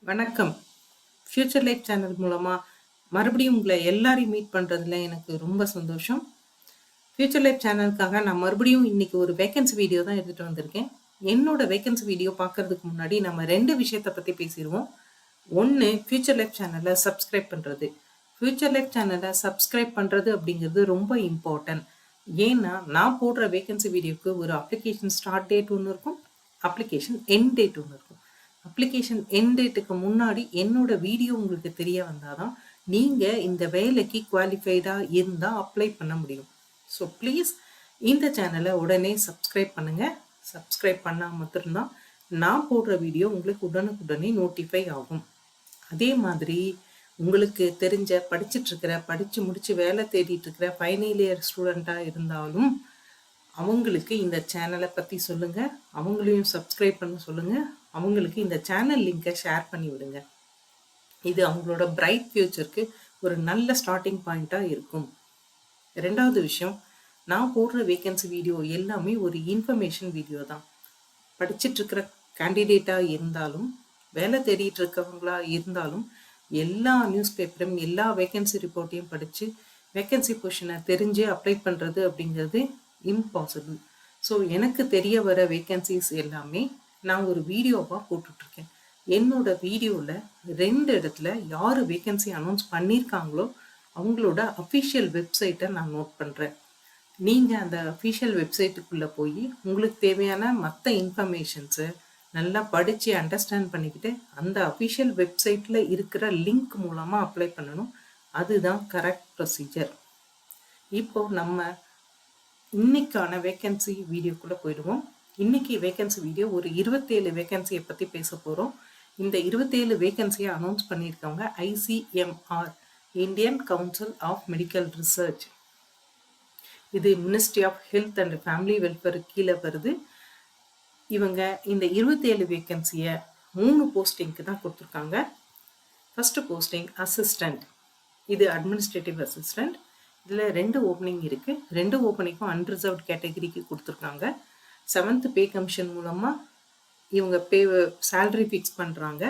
வணக்கம். Future life channel மூலமா மறுபடியும் உங்களை எல்லாரையும் மீட் பண்றதுல எனக்கு ரொம்ப சந்தோஷம். ஃபியூச்சர் லைஃப் சேனலுக்காக நான் மறுபடியும் இன்னைக்கு ஒரு வேக்கன்சி வீடியோ தான் எடுத்துட்டு வந்திருக்கேன். என்னோட வேக்கன்சி வீடியோ பார்க்கறதுக்கு முன்னாடி நம்ம 2 விஷயத்த பத்தி பேசிருவோம். 1 ஃபியூச்சர் லைஃப் சேனலை சப்ஸ்கிரைப் பண்றது. ஃபியூச்சர் லைஃப் சேனலை சப்ஸ்கிரைப் பண்றது அப்படிங்கிறது ரொம்ப இம்பார்ட்டன்ட். ஏன்னா நான் போடுற வேக்கன்சி வீடியோக்கு ஒரு அப்ளிகேஷன் ஸ்டார்ட் டேட் ஒன்று இருக்கும், அப்ளிகேஷன் எண்ட் டேட் ஒன்று இருக்கும். அப்ளிகேஷன் எண்ட் டேட்டுக்கு முன்னாடி என்னோட வீடியோ உங்களுக்கு தெரிய வந்தாதான் நீங்க இந்த வேலைக்கு குவாலிஃபைடா இருந்தா அப்ளை பண்ண முடியும். ஸோ ப்ளீஸ் இந்த சேனலை உடனே சப்ஸ்கிரைப் பண்ணுங்க. சப்ஸ்கிரைப் பண்ணா மட்டும்தான் நான் போடுற வீடியோ உங்களுக்கு உடனுக்குடனே நோட்டிஃபை ஆகும். அதே மாதிரி உங்களுக்கு தெரிஞ்ச படிச்சு முடிச்சு வேலை தேடிட்டு இருக்கிற ஃபைனல் இயர் ஸ்டூடெண்டா இருந்தாலும் அவங்களுக்கு இந்த சேனலை பற்றி சொல்லுங்க, அவங்களையும் சப்ஸ்கிரைப் பண்ண சொல்லுங்க, அவங்களுக்கு இந்த சேனல் லிங்கை ஷேர் பண்ணி விடுங்க. இது அவங்களோட பிரைட் ஃபியூச்சருக்கு ஒரு நல்ல ஸ்டார்டிங் பாயிண்ட்டாக இருக்கும். 2வது விஷயம், நான் போடுற வேக்கன்சி வீடியோ எல்லாமே ஒரு இன்ஃபர்மேஷன் வீடியோ தான். படிச்சுட்டு இருக்கிற கேண்டிடேட்டாக இருந்தாலும் வேலை தேடிட்டு இருக்கவங்களா இருந்தாலும் எல்லா நியூஸ் பேப்பரும் எல்லா வேக்கன்சி ரிப்போர்ட்டையும் படித்து வேக்கன்சி பொசிஷனை தெரிஞ்சு அப்ளை பண்ணுறது அப்படிங்கிறது இம்பாசிபிள். ஸோ எனக்கு தெரிய வர வேக்கன்சிஸ் எல்லாமே நான் ஒரு வீடியோவாக போட்டுட்ருக்கேன். என்னோட வீடியோவில் 2 இடத்துல யார் வேக்கன்சி அனௌன்ஸ் பண்ணியிருக்காங்களோ அவங்களோட அஃபிஷியல் வெப்சைட்டை நான் நோட் பண்ணுறேன். நீங்கள் அந்த அஃபிஷியல் வெப்சைட்டுக்குள்ளே போய் உங்களுக்கு தேவையான மற்ற இன்ஃபர்மேஷன்ஸை நல்லா படித்து அண்டர்ஸ்டாண்ட் பண்ணிக்கிட்டு அந்த அஃபிஷியல் வெப்சைட்டில் இருக்கிற லிங்க் மூலமாக அப்ளை பண்ணணும். அதுதான் கரெக்ட் ப்ரொசீஜர். இப்போது நம்ம இன்னைக்கான வேக்கன்சி வீடியோக்குள்ளே போயிடுவோம். இன்னைக்கு வேக்கன்சி வீடியோ ஒரு 27 வேக்கன்சியை பற்றி பேச போகிறோம். இந்த 27 வேக்கன்சியை அனௌன்ஸ் பண்ணியிருக்கவங்க ICMR, Indian Council of Medical Research. இது Ministry of Health and Family Welfare கீழே வருது. இவங்க இந்த 27 வேக்கன்சியை 3 போஸ்டிங்க்கு தான் கொடுத்துருக்காங்க. ஃபர்ஸ்ட் போஸ்டிங் அசிஸ்டண்ட், இது அட்மினிஸ்ட்ரேட்டிவ் அசிஸ்டண்ட். இதில் 2 ஓப்பனிங் இருக்குது. 2 ஓப்பனிங்கும் அன்ரிசர்வ்ட் கேட்டகரிக்கு கொடுத்துருக்காங்க. 7th பே கமிஷன் மூலமாக இவங்க சேலரி ஃபிக்ஸ் பண்ணுறாங்க.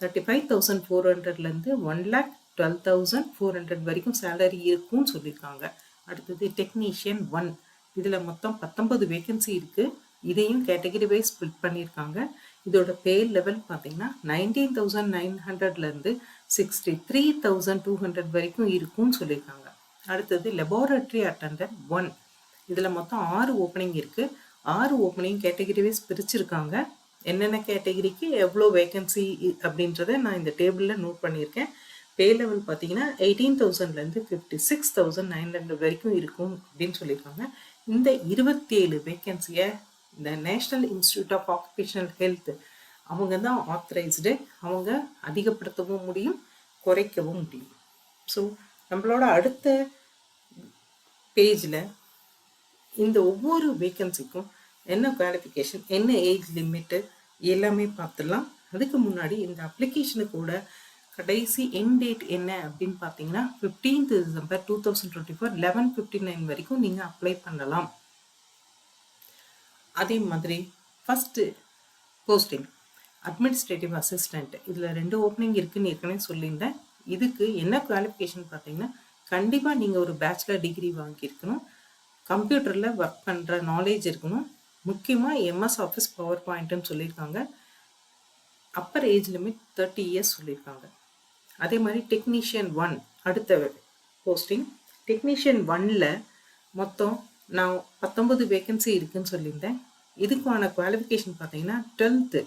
35,400லேருந்து 1,12,400 வரைக்கும் சேலரி இருக்கும்னு சொல்லியிருக்காங்க. அடுத்தது டெக்னீஷியன் 1, இதில் மொத்தம் 19 வேக்கன்சி இருக்குது. இதையும் கேட்டகரி வைஸ் ஸ்பிளிட் பண்ணியிருக்காங்க. இதோட பே லெவல் பார்த்தீங்கன்னா 19,900லேருந்து 63,200 வரைக்கும் இருக்கும்னு சொல்லியிருக்காங்க. அடுத்தது லெபார்டரி அட்டெண்டன்ட் 1, இதில் மொத்தம் 6 ஓப்பனிங் இருக்குது. 6 ஓப்பனிங் கேட்டகரி வைஸ் பிரிச்சிருக்காங்க. என்னென்ன கேட்டகரிக்கு எவ்வளோ வேக்கன்சி அப்படின்றத நான் இந்த டேபிளில் நோட் பண்ணியிருக்கேன். பே லெவல் பார்த்தீங்கன்னா 18,000லேருந்து 56,900 வரைக்கும் இருக்கும் அப்படின்னு சொல்லியிருக்காங்க. இந்த 27 வேக்கன்சியை இந்த national institute of occupational health அவங்க தான் ஆத்தரைஸ்டு. அவங்க அதிகப்படுத்தவும் முடியும், குறைக்கவும் முடியும். ஸோ நம்மளோட அடுத்த பேஜில் இந்த ஒவ்வொரு வேக்கன்சிக்கும் என்ன குவாலிஃபிகேஷன், என்ன ஏஜ் லிமிட்டு எல்லாமே பார்த்துடலாம். அதுக்கு முன்னாடி இந்த அப்ளிகேஷனுக்கூட கடைசி எண்ட் டேட் என்ன அப்படின்னு பார்த்தீங்கன்னா 15th December 2024 11:59 வரைக்கும் நீங்கள் அப்ளை பண்ணலாம். அதே மாதிரி ஃபஸ்ட்டு போஸ்டிங் அட்மினிஸ்ட்ரேட்டிவ் அசிஸ்டண்ட், இதில் 2 ஓப்பனிங் இருக்குன்னு ஏற்கனவே சொல்லியிருந்தேன். இதுக்கு என்ன குவாலிஃபிகேஷன் பார்த்தீங்கன்னா கண்டிப்பாக நீங்கள் ஒரு பேச்சுலர் டிகிரி வாங்கியிருக்கணும், கம்ப்யூட்டரில் ஒர்க் பண்ணுற நாலேஜ் இருக்கணும், முக்கியமாக MS ஆஃபீஸ் பவர் பாயிண்ட்டுன்னு சொல்லியிருக்காங்க. அப்பர் ஏஜ் லிமிட் 30 years சொல்லியிருக்காங்க. அதே மாதிரி டெக்னீஷியன் 1 அடுத்த போஸ்டிங். டெக்னீஷியன் 1ல் மொத்தம் நான் 19 வேக்கன்சி இருக்குதுன்னு சொல்லியிருந்தேன். இதுக்கான குவாலிஃபிகேஷன் பார்த்தீங்கன்னா 12th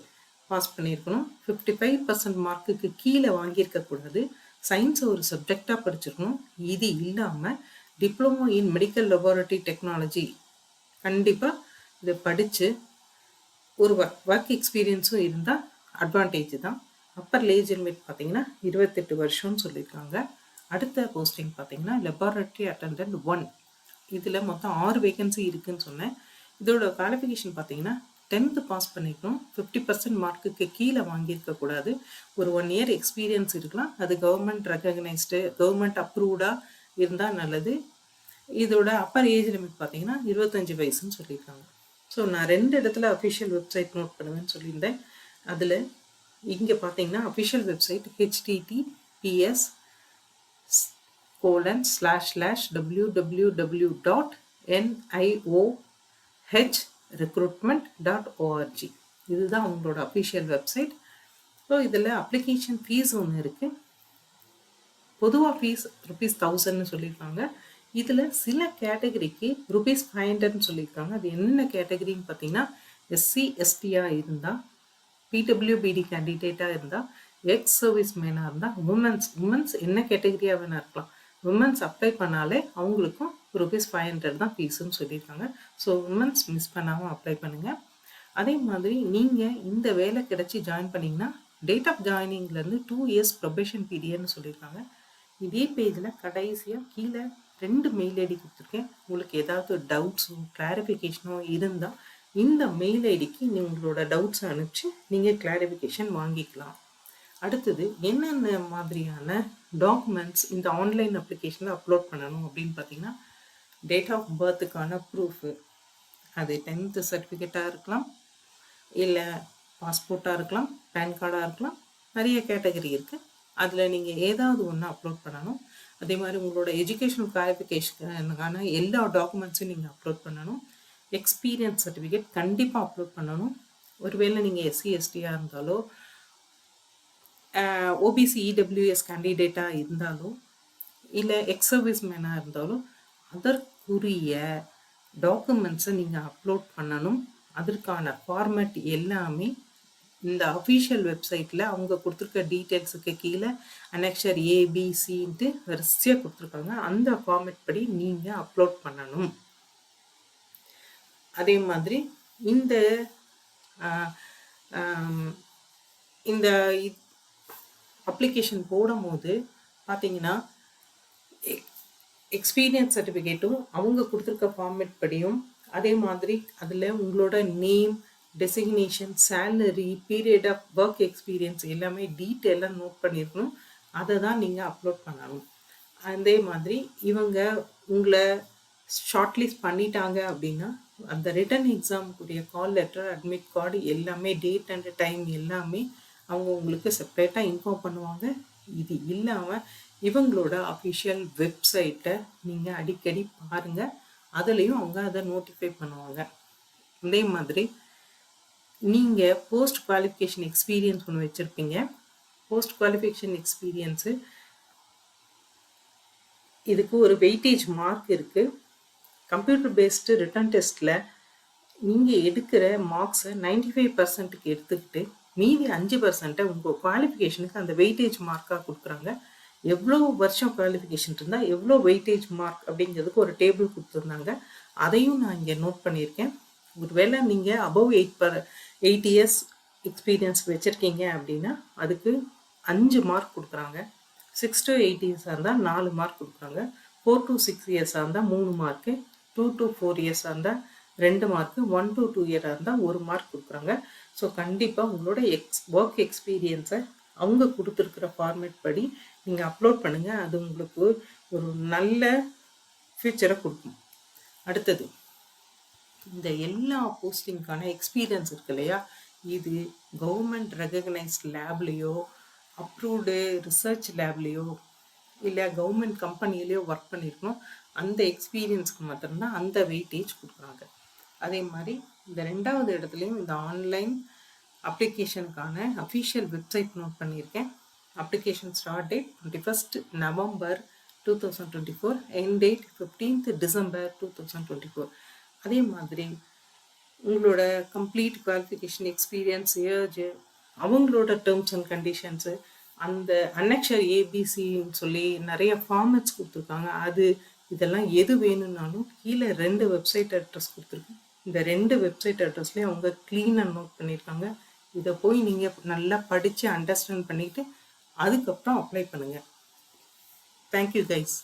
பாஸ் பண்ணியிருக்கணும், 55% மார்க்குக்கு கீழே வாங்கியிருக்கக்கூடாது, சயின்ஸ் ஒரு சப்ஜெக்டாக படிச்சிருக்கணும். இது இல்லாமல் diploma in medical laboratory technology கண்டிப்பாக இதை படித்து ஒரு ஒர்க் எக்ஸ்பீரியன்ஸும் இருந்தால் அட்வான்டேஜ் தான். அப்பர் ஏஜ் லிமிட் பார்த்தீங்கன்னா 28 வருஷம்னு சொல்லியிருக்காங்க. அடுத்த போஸ்டிங் பார்த்தீங்கன்னா லெபார்டரி அட்டெண்டன்ட் 1, இதில் மொத்தம் 6 வேக்கன்சி இருக்குதுன்னு சொன்னேன். இதோட குவாலிஃபிகேஷன் பார்த்தீங்கன்னா 10th பாஸ் பண்ணிக்கணும், 50% மார்க்குக்கு கீழே வாங்கியிருக்கக்கூடாது, ஒரு 1 year எக்ஸ்பீரியன்ஸ் இருக்கலாம், அது கவர்மெண்ட் ரெக்கக்னைஸ்டு கவர்மெண்ட் அப்ரூவ்டாக இருந்தால் நல்லது. இதோட அப்பர் ஏஜ் லிமிட் பார்த்தீங்கன்னா 25 வயசுன்னு சொல்லியிருக்காங்க. ஸோ நான் 2 இடத்துல அஃபிஷியல் வெப்சைட் நோட் பண்ணுவேன்னு சொல்லியிருந்தேன். அதில் இங்கே பார்த்தீங்கன்னா அஃபிஷியல் வெப்சைட் https://www.niohrecruitment.org. இதுதான் அவங்களோட அஃபிஷியல் வெப்சைட். ஸோ இதில் அப்ளிகேஷன் ஃபீஸ் ஒன்று இருக்குது. பொதுவாக ஃபீஸ் ₹1000ன்னு சொல்லியிருக்காங்க. இதில் சில கேட்டகரிக்கு ₹500ன்னு சொல்லியிருக்காங்க. அது என்னென்ன கேட்டகரின்னு பார்த்தீங்கன்னா, எஸ்சி எஸ்டியாக இருந்தால், பிடபிள்யூபிடி கேண்டிடேட்டாக இருந்தால், எக்ஸ் சர்வீஸ் மேனாக இருந்தால், உமன்ஸ் என்ன கேட்டகரியாக வேணா இருக்கலாம். உமன்ஸ் அப்ளை பண்ணாலே அவங்களுக்கும் ₹500 தான் ஃபீஸுன்னு சொல்லியிருக்காங்க. ஸோ உமன்ஸ் மிஸ் பண்ணாமல் அப்ளை பண்ணுங்கள். அதே மாதிரி நீங்கள் இந்த வேலை கிடச்சி ஜாயின் பண்ணிங்கன்னா டேட் ஆஃப் ஜாயினிங்லேருந்து 2 இயர்ஸ் ப்ரொபேஷன் பீரியட்னு சொல்லியிருக்காங்க. இதே பேஜில் கடைசியாக கீழே 2 மெயில் ஐடி கொடுத்துருக்கேன். உங்களுக்கு ஏதாவது டவுட்ஸோ கிளாரிஃபிகேஷனோ இருந்தால் இந்த மெயில் ஐடிக்கு உங்களோட டவுட்ஸை அனுப்பிச்சு நீங்கள் கிளாரிஃபிகேஷன் வாங்கிக்கலாம். அடுத்தது என்னென்ன மாதிரியான டாக்குமெண்ட்ஸ் இந்த ஆன்லைன் அப்ளிகேஷனில் அப்லோட் பண்ணணும் அப்படின்னு பார்த்தீங்கன்னா, டேட் ஆஃப் பர்த்துக்கான ப்ரூஃபு, அது 10th சர்டிஃபிகேட்டாக இருக்கலாம், இல்லை பாஸ்போர்ட்டாக இருக்கலாம், பேன் கார்டாக இருக்கலாம். நிறைய கேட்டகரி இருக்குது. அதில் நீங்கள் ஏதாவது ஒன்று அப்லோட் பண்ணணும். அதே மாதிரி உங்களோட எஜுகேஷனல் குவாலிஃபிகேஷனுக்கான எல்லா டாக்குமெண்ட்ஸும் நீங்கள் அப்லோட் பண்ணணும். எக்ஸ்பீரியன்ஸ் சர்டிஃபிகேட் கண்டிப்பாக அப்லோட் பண்ணணும். ஒருவேளை நீங்கள் எஸ்சி எஸ்டியாக இருந்தாலோ ஓபிசி இடபிள்யூஎஸ் கேண்டிடேட்டாக இருந்தாலோ இல்லை எக்ஸ் சர்வீஸ் மேனாக இருந்தாலும் அதற்குரிய டாக்குமெண்ட்ஸை நீங்கள் அப்லோட் பண்ணணும். அதற்கான ஃபார்மேட் எல்லாமே இந்த அஃபிஷியல் வெப்சைட்டில் அவங்க கொடுத்துருக்க டீட்டெயில்ஸுக்கு கீழே அனெக்ஷர் ஏபிசின்ட்டு வரிசையாக கொடுத்துருக்காங்க. அந்த ஃபார்மேட் படி நீங்கள் அப்லோட் பண்ணணும். அதே மாதிரி இந்த அப்ளிகேஷன் போடும்போது பார்த்தீங்கன்னா எக்ஸ்பீரியன்ஸ் சர்டிஃபிகேட்டும் அவங்க கொடுத்துருக்க ஃபார்மேட் படியும், அதே மாதிரி அதில் உங்களோட name, designation, salary, period of work experience எல்லாமே டீட்டெயிலாக நோட் பண்ணியிருக்கணும். அதை தான் நீங்கள் அப்லோட் பண்ணணும். அதே மாதிரி இவங்க உங்களை ஷார்ட்லிஸ்ட் பண்ணிட்டாங்க அப்படின்னா அந்த ரிட்டன் எக்ஸாமுக்குரிய கால் லெட்டர், அட்மிட் கார்டு எல்லாமே டேட் அண்ட் டைம் எல்லாமே அவங்க உங்களுக்கு செப்பரேட்டாக இன்ஃபார்ம் பண்ணுவாங்க. இது இல்லாமல் இவங்களோட அஃபிஷியல் வெப்சைட்டை நீங்கள் அடிக்கடி பாருங்கள். அதுலேயும் அவங்க அதை நோட்டிஃபை பண்ணுவாங்க. அதே மாதிரி நீங்கள் போஸ்ட் குவாலிஃபிகேஷன் எக்ஸ்பீரியன்ஸ் ஒன்று வச்சுருப்பீங்க. போஸ்ட் குவாலிஃபிகேஷன் எக்ஸ்பீரியன்ஸு இதுக்கு ஒரு வெயிட்டேஜ் மார்க் இருக்குது. கம்ப்யூட்டர் பேஸ்டு ரிட்டன் டெஸ்ட்டில் நீங்கள் எடுக்கிற மார்க்ஸை 95%க்கு எடுத்துக்கிட்டு மீதி 5% உங்கள் குவாலிஃபிகேஷனுக்கு அந்த வெயிட்டேஜ் மார்க்காக கொடுக்குறாங்க. எவ்வளோ வருஷம் குவாலிஃபிகேஷன் இருந்தால் எவ்வளோ வெயிட்டேஜ் மார்க் அப்படிங்கிறதுக்கு ஒரு டேபிள் கொடுத்துருந்தாங்க. அதையும் நான் இங்கே நோட் பண்ணியிருக்கேன். ஒருவேளை நீங்கள் அபவ் 8 இயர்ஸ் எக்ஸ்பீரியன்ஸ் வச்சுருக்கீங்க அப்படின்னா அதுக்கு 5 மார்க் கொடுக்குறாங்க. 6 to 8 இயர்ஸாக இருந்தால் 4 மார்க் கொடுக்குறாங்க. 4 to 6 இயர்ஸாக இருந்தால் 3 மார்க்கு, 2 to 4 இயர்ஸாக இருந்தால் 2 மார்க்கு, 1 to 2 இயராக இருந்தால் 1 மார்க் கொடுக்குறாங்க. ஸோ கண்டிப்பாக உங்களோட ஒர்க் எக்ஸ்பீரியன்ஸை அவங்க கொடுத்துருக்குற ஃபார்மேட் படி நீங்கள் அப்லோட் பண்ணுங்கள். அது உங்களுக்கு ஒரு நல்ல ஃபியூச்சரை கொடுக்கும். அடுத்தது இந்த எல்லா போஸ்டிங்கான எக்ஸ்பீரியன்ஸ் இருக்கு இல்லையா, இது கவர்மெண்ட் ரெகக்னைஸ்ட் லேப்லேயோ அப்ரூவ்டு ரிசர்ச் லேப்லேயோ இல்லை கவர்மெண்ட் கம்பெனிலேயோ ஒர்க் பண்ணியிருக்கணும். அந்த எக்ஸ்பீரியன்ஸ்க்கு மாத்திரம்தான் அந்த வெயிட்டேஜ் கொடுக்குறாங்க. அதே மாதிரி இந்த 2வது இடத்துலையும் இந்த ஆன்லைன் அப்ளிகேஷனுக்கான அஃபிஷியல் வெப்சைட் நோட் பண்ணியிருக்கேன். Application start date 21st November 2024, end date 15th December 2024. அதே மாதிரி உங்களோட கம்ப்ளீட் குவாலிஃபிகேஷன், எக்ஸ்பீரியன்ஸ், ஏஜ், அவங்களோட டேர்ம்ஸ் அண்ட் கண்டிஷன்ஸு, அந்த அனெக்ஷர் ஏபிசின்னு சொல்லி நிறைய ஃபார்மேட்ஸ் கொடுத்துருக்காங்க. இதெல்லாம் எது வேணும்னாலும் கீழே 2 வெப்சைட் அட்ரஸ் கொடுத்துருக்கேன். இந்த 2 வெப்சைட் அட்ரஸ்லேயும் அவங்க க்ளீனாக நோட் பண்ணியிருக்காங்க. இதை போய் நீங்கள் நல்லா படித்து அண்டர்ஸ்டாண்ட் பண்ணிவிட்டு அதுக்கப்புறம் அப்ளை பண்ணுங்கள். Thank you guys.